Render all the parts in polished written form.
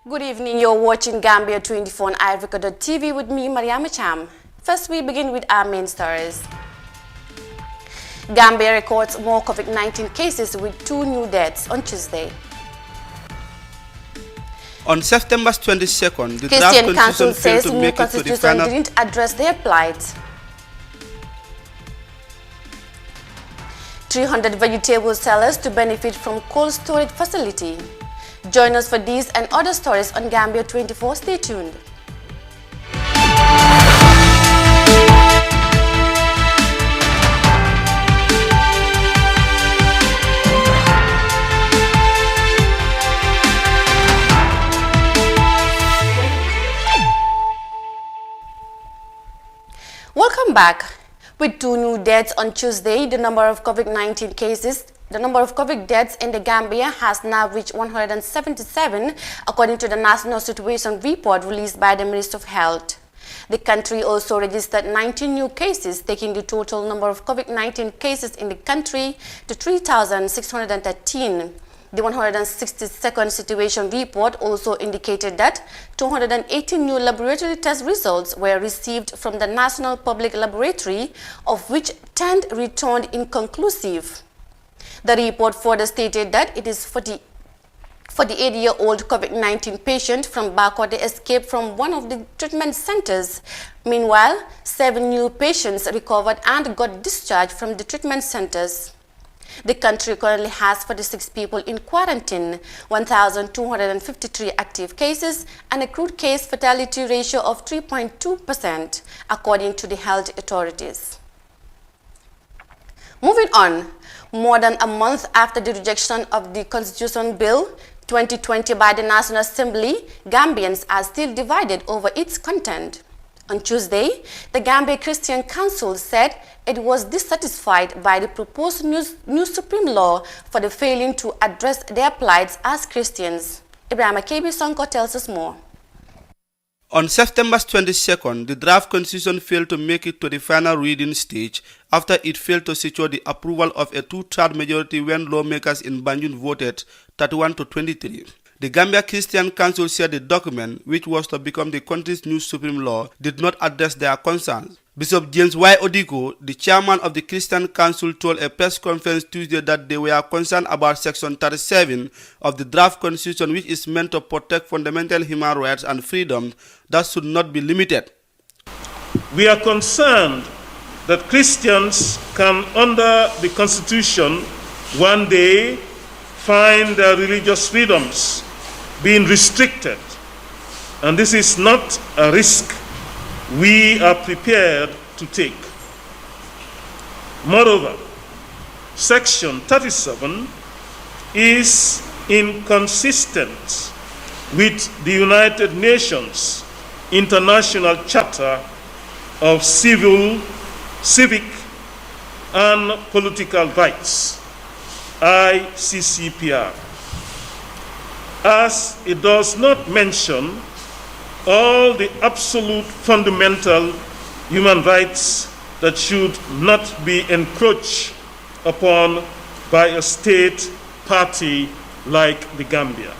Good evening, you're watching GAM24 on iVicar.tv with me, Mariama Cham. First, we begin with our main stories. Gambia records more COVID-19 cases with 2 new deaths on Tuesday. On September 22nd, the Christian draft Council constitution failed says to new make it to the constitution final. didn't address their plight. 300 vegetable sellers to benefit from cold storage facility. Join us for these and other stories on Gambia24. Stay tuned. Welcome back. With 2 new deaths on Tuesday, the number of COVID-19 cases The number of COVID deaths in the Gambia has now reached 177, according to the National Situation Report released by the Ministry of Health. The country also registered 19 new cases, taking the total number of COVID-19 cases in the country to 3,613. The 162nd Situation Report also indicated that 218 new laboratory test results were received from the National Public Laboratory, of which 10 returned inconclusive. The report further stated that it is for the 48-year-old COVID-19 patient from Bako that escaped from one of the treatment centers. Meanwhile, 7 new patients recovered and got discharged from the treatment centers. The country currently has 46 people in quarantine, 1,253 active cases, and a crude case fatality ratio of 3.2%, according to the health authorities. Moving on. More than a month after the rejection of the Constitution Bill 2020 by the National Assembly, Gambians are still divided over its content. On Tuesday, the Gambia Christian Council said it was dissatisfied by the proposed new Supreme Law for the failing to address their plights as Christians. Ibrahim Akebi Sonko tells us more. On September 22nd, the draft constitution failed to make it to the final reading stage after it failed to secure the approval of a 2/3 majority when lawmakers in Banjul voted 31 to 23. The Gambia Christian Council said the document, which was to become the country's new supreme law, did not address their concerns. Bishop James Y. Odiko, the chairman of the Christian Council, told a press conference Tuesday that they were concerned about Section 37 of the draft constitution, which is meant to protect fundamental human rights and freedoms that should not be limited. We are concerned that Christians can, under the Constitution, one day find their religious freedoms being restricted, and this is not a risk we are prepared to take. Moreover, Section 37 is inconsistent with the United Nations International Charter of Civic and Political Rights, ICCPR, as it does not mention all the absolute fundamental human rights that should not be encroached upon by a state party like the Gambia.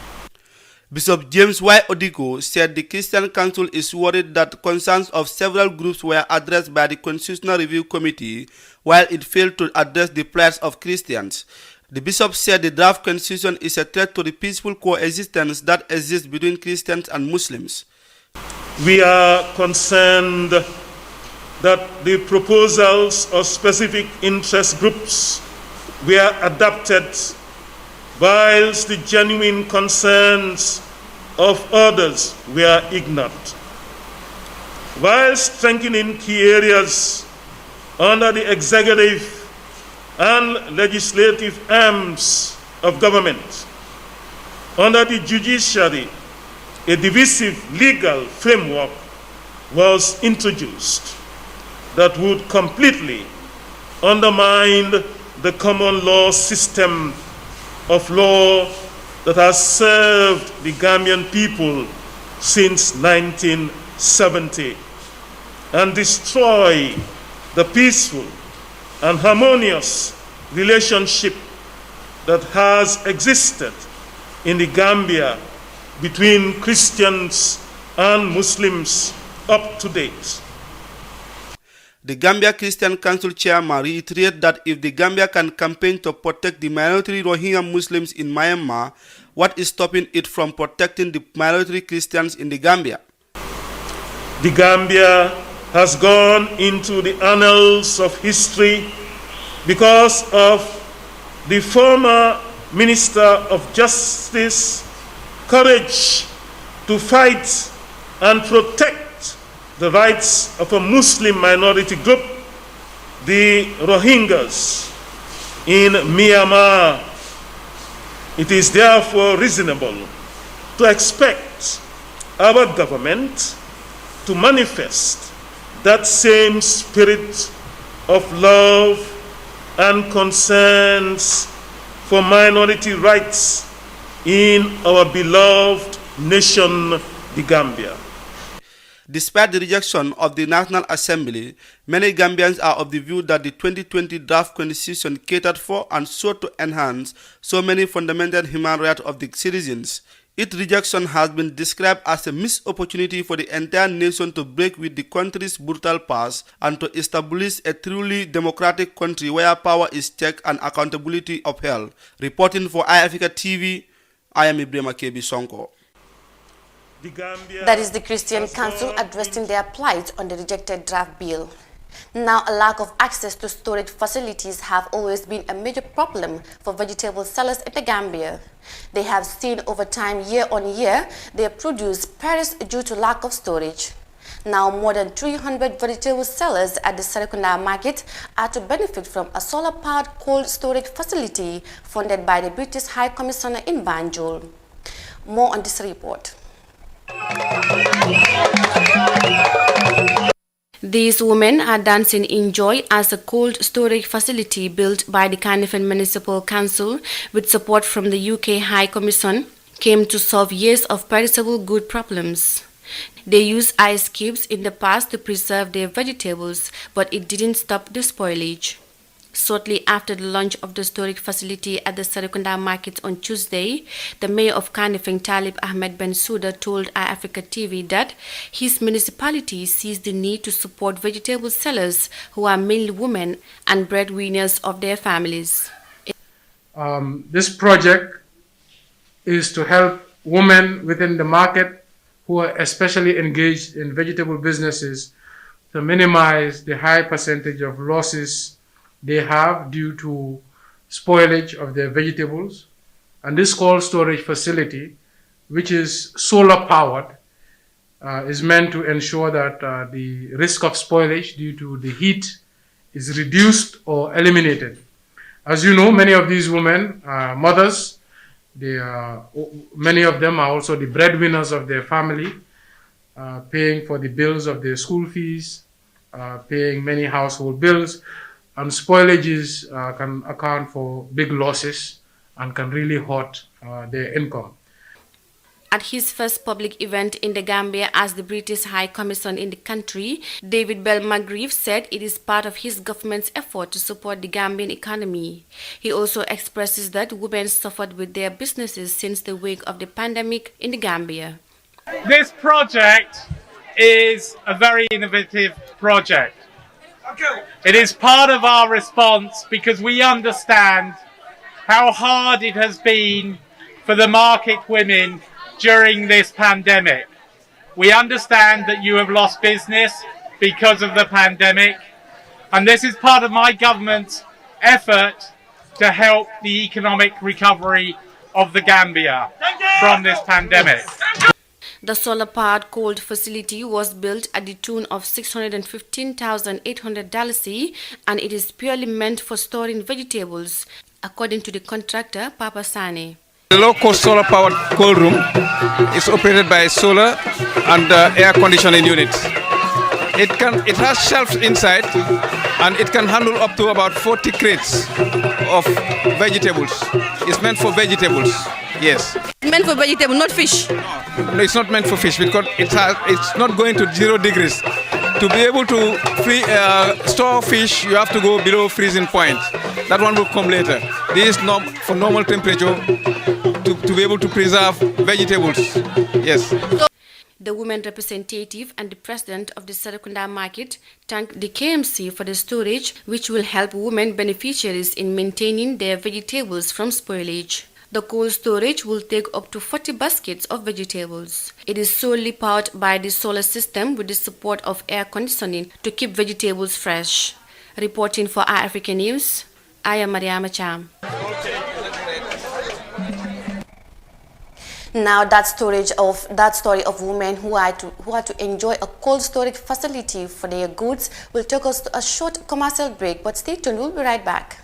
Bishop James Y. Odiko said the Christian Council is worried that concerns of several groups were addressed by the Constitutional Review Committee, while it failed to address the plights of Christians. The bishop said the draft constitution is a threat to the peaceful coexistence that exists between Christians and Muslims. We are concerned that the proposals of specific interest groups were adopted whilst the genuine concerns of others were ignored. While strengthening key areas under the executive and legislative arms of government, under the judiciary, a divisive legal framework was introduced that would completely undermine the common law system of law that has served the Gambian people since 1970 and destroy the peaceful and harmonious relationship that has existed in the Gambia between Christians and Muslims up to date. The Gambia Christian Council chairman reiterated that if the Gambia can campaign to protect the minority Rohingya Muslims in Myanmar, what is stopping it from protecting the minority Christians in the Gambia? The Gambia has gone into the annals of history because of the former Minister of Justice's courage to fight and protect the rights of a Muslim minority group, the Rohingyas in Myanmar. It is therefore reasonable to expect our government to manifest that same spirit of love and concerns for minority rights in our beloved nation, the Gambia. Despite the rejection of the National Assembly, many Gambians are of the view that the 2020 draft constitution catered for and sought to enhance so many fundamental human rights of the citizens. Its rejection has been described as a missed opportunity for the entire nation to break with the country's brutal past and to establish a truly democratic country where power is checked and accountability upheld. Reporting for iAfrica TV, I am Ibrahima Kebi Sonko. That is the Christian Council addressing their plight on the rejected draft bill. Now, a lack of access to storage facilities have always been a major problem for vegetable sellers in the Gambia. They have seen over time, year on year, their produce perish due to lack of storage. Now, more than 300 vegetable sellers at the Serekunda market are to benefit from a solar-powered cold storage facility funded by the British High Commissioner in Banjul. More on this report. These women are dancing in joy as a cold storage facility built by the Carnifing Municipal Council with support from the UK High Commission came to solve years of perishable good problems. They used ice cubes in the past to preserve their vegetables, but it didn't stop the spoilage. Shortly after the launch of the storage facility at the Serekunda market on Tuesday, the mayor of Carnifing, Talib Ahmed Bensouda, told iAfrica TV that his municipality sees the need to support vegetable sellers who are mainly women and breadwinners of their families. This project is to help women within the market who are especially engaged in vegetable businesses to minimize the high percentage of losses they have due to spoilage of their vegetables. And this cold storage facility, which is solar powered, is meant to ensure that the risk of spoilage due to the heat is reduced or eliminated. As you know, many of these women are mothers. Many of them are also the breadwinners of their family, paying for the bills of their school fees, paying many household bills. And spoilages can account for big losses and can really hurt their income. At his first public event in the Gambia as the British High Commissioner in the country, David Bell-Magrieve said it is part of his government's effort to support the Gambian economy. He also expresses that women suffered with their businesses since the wake of the pandemic in the Gambia. This project is a very innovative project. It is part of our response because we understand how hard it has been for the market women during this pandemic. We understand that you have lost business because of the pandemic, and this is part of my government's effort to help the economic recovery of the Gambia from this pandemic. The solar-powered cold facility was built at the tune of $615,800 and it is purely meant for storing vegetables, according to the contractor, Papa Sane. The low-cost solar-powered cold room is operated by solar and air conditioning units. It has shelves inside and it can handle up to about 40 crates of vegetables. It's meant for vegetables, yes. Meant for vegetable, not fish? No, it's not meant for fish because it's not going to 0 degrees. To be able to store fish, you have to go below freezing point. That one will come later. This is for normal temperature to be able to preserve vegetables. Yes. The women representative and the president of the Serekunda market thanked the KMC for the storage, which will help women beneficiaries in maintaining their vegetables from spoilage. The cold storage will take up to 40 baskets of vegetables. It is solely powered by the solar system with the support of air conditioning to keep vegetables fresh. Reporting for iAfrica News, I am Mariama Cham. Now that story of women who are to enjoy a cold storage facility for their goods will take us to a short commercial break. But stay tuned, we'll be right back.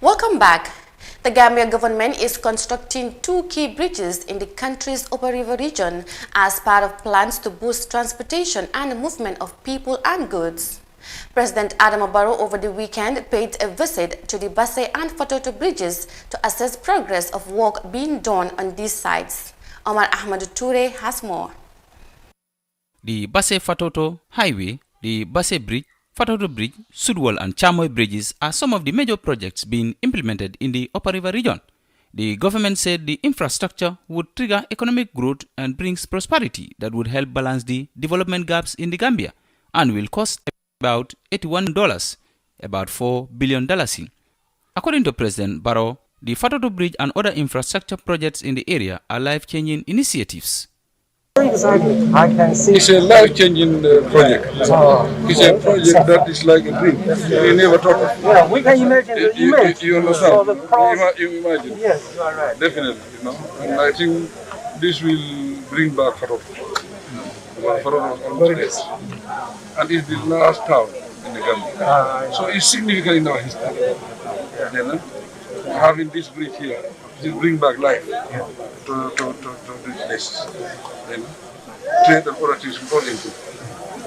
Welcome back. The Gambia government is constructing 2 key bridges in the country's Upper River region as part of plans to boost transportation and the movement of people and goods. President Adama Barrow over the weekend paid a visit to the Basse and Fatoto bridges to assess progress of work being done on these sites. Omar Ahmadu Toure has more. The Basse Fatoto Highway, the Basse Bridge, Fatoto Bridge, Sudwal and Chamoy bridges are some of the major projects being implemented in the Upper River region. The government said the infrastructure would trigger economic growth and brings prosperity that would help balance the development gaps in the Gambia and will cost about $81, about $4 billion. According to President Barrow, the Fatoto Bridge and other infrastructure projects in the area are life-changing initiatives. Exactly. I can see. It's a life-changing project. It's a project that is like a dream. You never thought of. Yeah, we can imagine the image. You understand? So the you imagine. Yes, you are right. Definitely, you know. And I think this will bring back Fatoto. And it's the last town in the Gambia. So it's significant in our history. You know? Having this bridge here will bring back life to this place. You know? Trade and other things will all improve.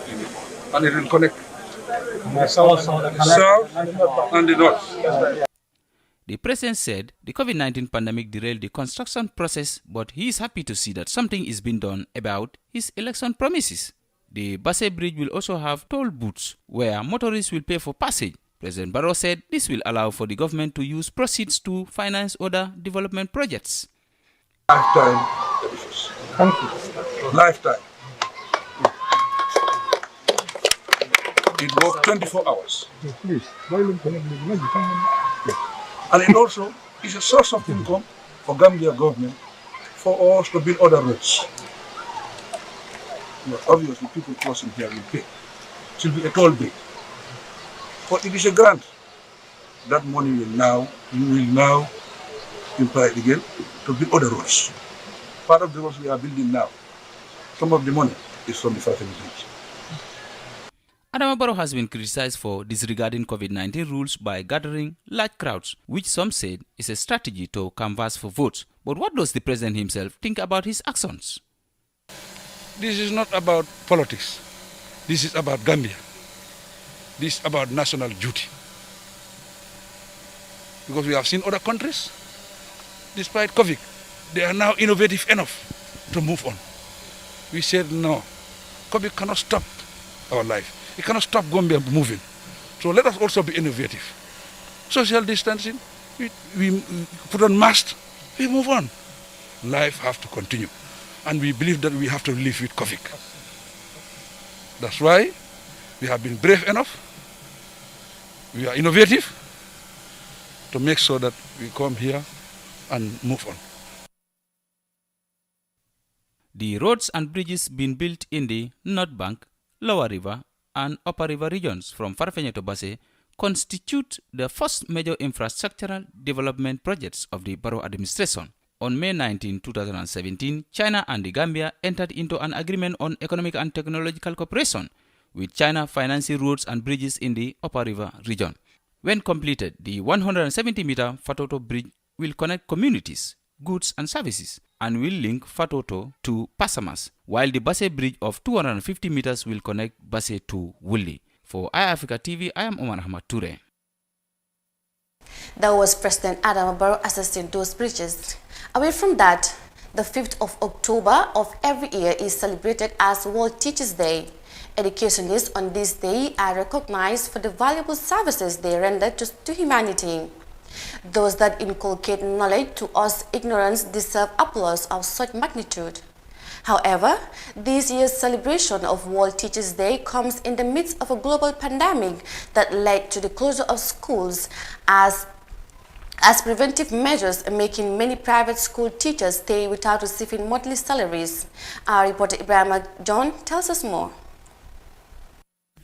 You know? And it will connect the south and the north. The president said the COVID-19 pandemic derailed the construction process, but he is happy to see that something is being done about his election promises. The Basse Bridge will also have toll booths where motorists will pay for passage. President Barrow said this will allow for the government to use proceeds to finance other development projects. Lifetime edifice. Thank you. Lifetime. It works 24 hours. And it also is a source of income for Gambia government for us to build other roads. But obviously people crossing here will pay. It will be a toll bill. But it is a grant. That money will now imply again to build other roads. Part of the roads we are building now, some of the money is from the Fatoto Bridge. Adama Barrow has been criticized for disregarding COVID-19 rules by gathering large crowds, which some said is a strategy to canvass for votes. But what does the president himself think about his actions? This is not about politics. This is about Gambia. This is about national duty. Because we have seen other countries, despite COVID, they are now innovative enough to move on. We said no, COVID cannot stop our life. It cannot stop Gambia moving. So let us also be innovative. Social distancing, we put on masks, we move on. Life has to continue. And we believe that we have to live with COVID. That's why We have been brave enough, we are innovative to make sure that we come here and move on. The roads and bridges being built in the North Bank, Lower River, and Upper River regions from Farafenni to Basse constitute the first major infrastructural development projects of the Barrow administration. On May 19, 2017, China and the Gambia entered into an agreement on economic and technological cooperation, with China financing roads and bridges in the Upper River region. When completed, the 170-meter Fatoto Bridge will connect communities, goods and services, and will link Fatoto to Pasamas, while the Basse Bridge of 250 meters will connect Basse to Wuli. For iAfrica TV, I am Omar Ahmad Toure. That was President Adam Barrow assisting those bridges. Away from that, the 5th of October of every year is celebrated as World Teachers' Day. Educationists on this day are recognized for the valuable services they render to humanity. Those that inculcate knowledge to us ignorance deserve applause of such magnitude. However, this year's celebration of World Teachers' Day comes in the midst of a global pandemic that led to the closure of schools as preventive measures, making many private school teachers stay without receiving monthly salaries. Our reporter Ibrahim John tells us more.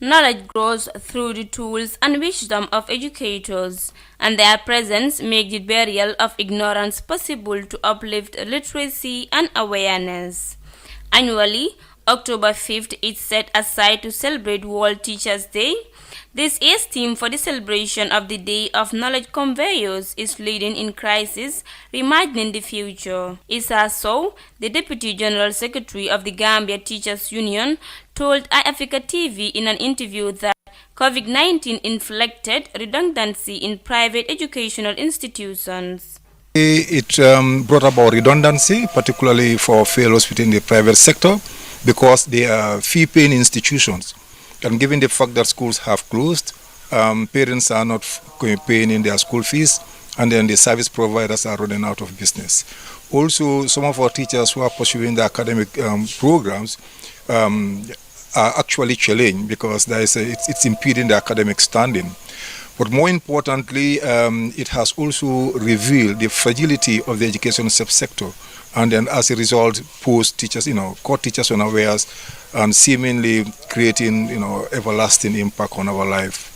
Knowledge grows through the tools and wisdom of educators, and their presence makes the burial of ignorance possible to uplift literacy and awareness. Annually, October 5th is set aside to celebrate World Teachers' Day. This year's theme for the celebration of the Day of Knowledge Conveyors is Leading in Crisis, Reimagining the Future. Issa Sow, the Deputy General Secretary of the Gambia Teachers Union, told iAfrica TV in an interview that COVID-19 inflicted redundancy in private educational institutions. It brought about redundancy, particularly for fellows within the private sector, because they are fee-paying institutions. And given the fact that schools have closed, parents are not paying in their school fees, and then the service providers are running out of business. Also, some of our teachers who are pursuing the academic programs are actually challenged because it's impeding the academic standing. But more importantly, it has also revealed the fragility of the education subsector, and then as a result, post teachers, caught teachers unawares, and seemingly creating, everlasting impact on our life.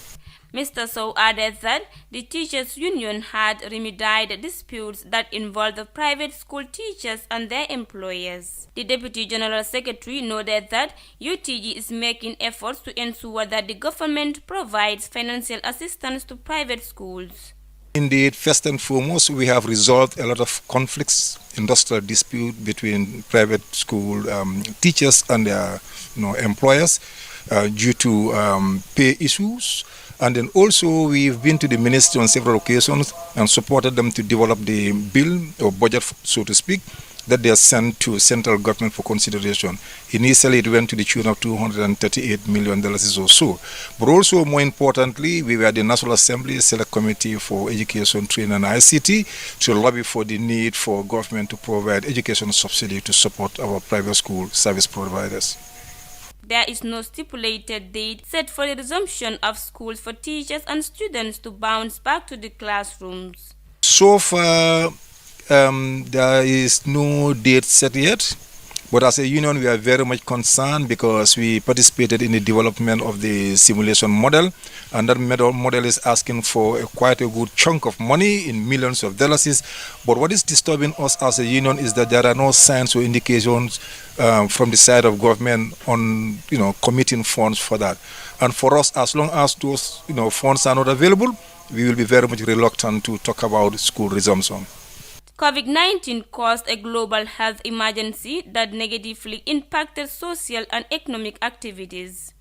Mr. Sow added that the Teachers Union had remedied disputes that involved the private school teachers and their employers. The Deputy General Secretary noted that UTG is making efforts to ensure that the government provides financial assistance to private schools. Indeed, first and foremost, we have resolved a lot of conflicts, industrial dispute between private school teachers and their employers due to pay issues. And then also we've been to the ministry on several occasions and supported them to develop the bill or budget, so to speak, that they are sent to central government for consideration. Initially it went to the tune of $238 million or so. But also more importantly, we were at the National Assembly Select Committee for Education, Training and ICT to lobby for the need for government to provide education subsidy to support our private school service providers. There is no stipulated date set for the resumption of schools for teachers and students to bounce back to the classrooms. So far, there is no date set yet, but as a union we are very much concerned because we participated in the development of the simulation model, and that model is asking for quite a good chunk of money in millions of dollars. But what is disturbing us as a union is that there are no signs or indications from the side of government on committing funds for that. And for us, as long as those funds are not available, we will be very much reluctant to talk about school resumption. COVID-19 caused a global health emergency that negatively impacted social and economic activities.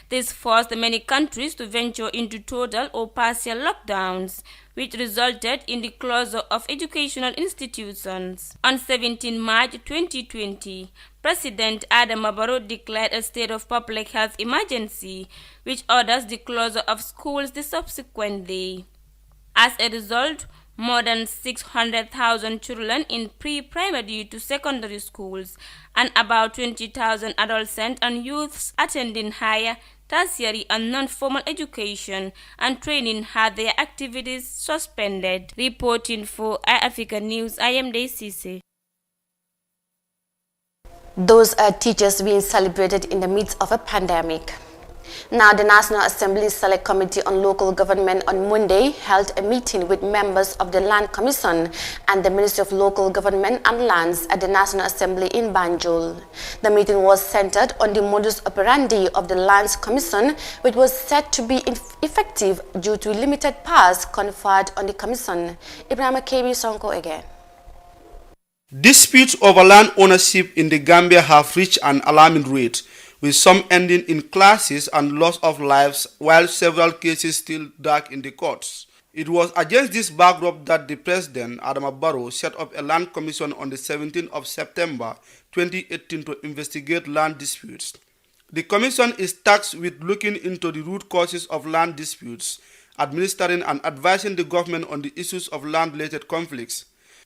This forced many countries to venture into total or partial lockdowns, which resulted in the closure of educational institutions. On 17 March 2020, President Adam Barrow declared a state of public health emergency, which orders the closure of schools the subsequent day. As a result, more than 600,000 children in pre-primary to secondary schools and about 20,000 adolescents and youths attending higher tertiary and non-formal education and training had their activities suspended. Reporting for iAfrica News, I am Daisy. Those are teachers being celebrated in the midst of a pandemic. Now, the National Assembly Select Committee on Local Government on Monday held a meeting with members of the Land Commission and the Ministry of Local Government and Lands at the National Assembly in Banjul. The meeting was centered on the modus operandi of the Lands Commission, which was said to be effective due to limited powers conferred on the Commission. Ibrahim KB Sonko again. Disputes over land ownership in the Gambia have reached an alarming rate, with some ending in clashes and loss of lives, while several cases still drag in the courts. It was against this backdrop that the President, Adama Barrow, set up a land commission on the 17th of September 2018 to investigate land disputes. The commission is tasked with looking into the root causes of land disputes, administering and advising the government on the issues of land-related conflicts.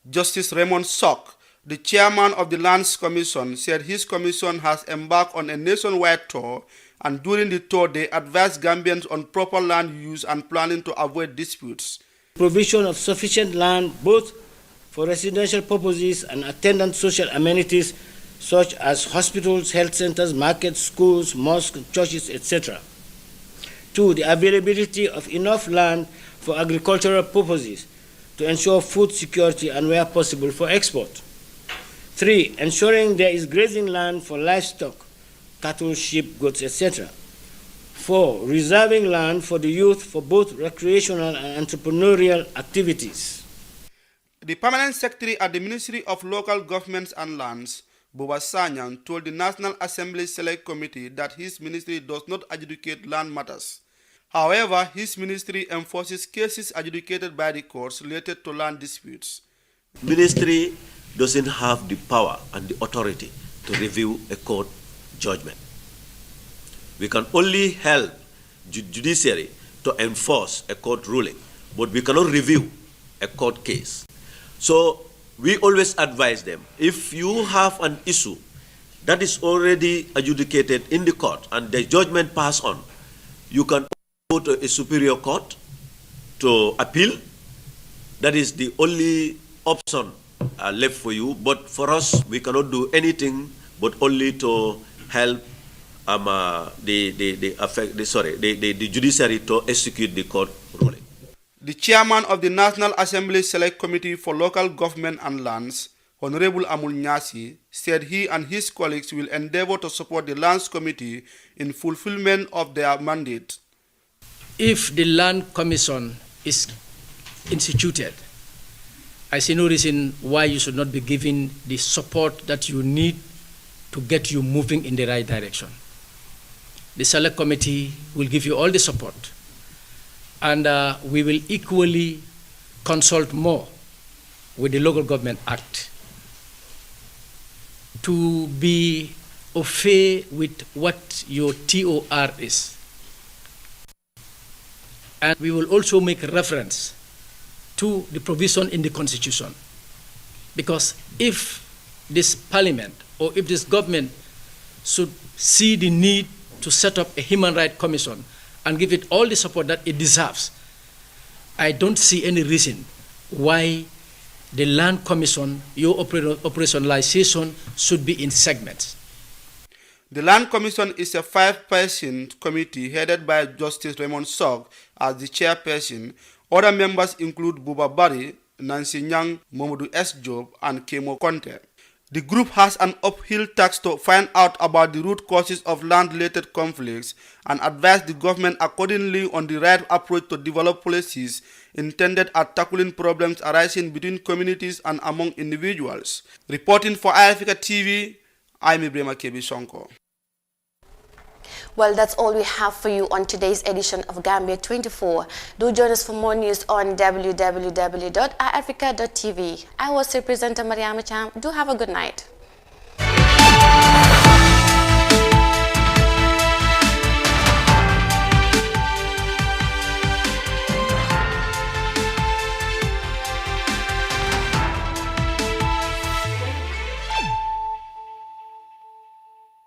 Justice Raymond Sock, the chairman of the Lands Commission, said his commission has embarked on a nationwide tour, and during the tour they advised Gambians on proper land use and planning to avoid disputes. Provision of sufficient land both for residential purposes and attendant social amenities such as hospitals, health centers, markets, schools, mosques, churches, etc. 2. The availability of enough land for agricultural purposes to ensure food security and, where possible, for export. 3. Ensuring there is grazing land for livestock, cattle, sheep, goats, etc. 4. Reserving land for the youth for both recreational and entrepreneurial activities. The Permanent Secretary at the Ministry of Local Governments and Lands, Buba Sanyang, told the National Assembly Select Committee that his ministry does not adjudicate land matters. However, his ministry enforces cases adjudicated by the courts related to land disputes. Ministry doesn't have the power and the authority to review a court judgment. We can only help judiciary to enforce a court ruling, but we cannot review a court case. So we always advise them, if you have an issue that is already adjudicated in the court and the judgment passed on, you can go to a superior court to appeal. That is the only option left for you. But for us, we cannot do anything but only to help the judiciary to execute the court ruling. The chairman of the National Assembly Select Committee for Local Government and Lands, Honorable Amul Nyasi, said he and his colleagues will endeavor to support the Lands Committee in fulfillment of their mandate. If the Land Commission is instituted, I see no reason why you should not be given the support that you need to get you moving in the right direction. The Select Committee will give you all the support, and we will equally consult more with the Local Government Act to be au fait with what your TOR is. And we will also make reference to the provision in the Constitution. Because if this Parliament or if this government should see the need to set up a Human Rights Commission and give it all the support that it deserves, I don't see any reason why the Land Commission, your operationalization should be in segments. The Land Commission is a 5-person committee headed by Justice Raymond Sock as the chairperson. Other members include Buba Bari, Nancy Nyang, Momodu S. Job, and Kemo Conte. The group has an uphill task to find out about the root causes of land-related conflicts and advise the government accordingly on the right approach to develop policies intended at tackling problems arising between communities and among individuals. Reporting for iAfrica TV, I'm Ibrahim KB Sonko. Well, that's all we have for you on today's edition of GAM24. Do join us for more news on www.iafrica.tv. I was your presenter, Mariama Cham. Do have a good night.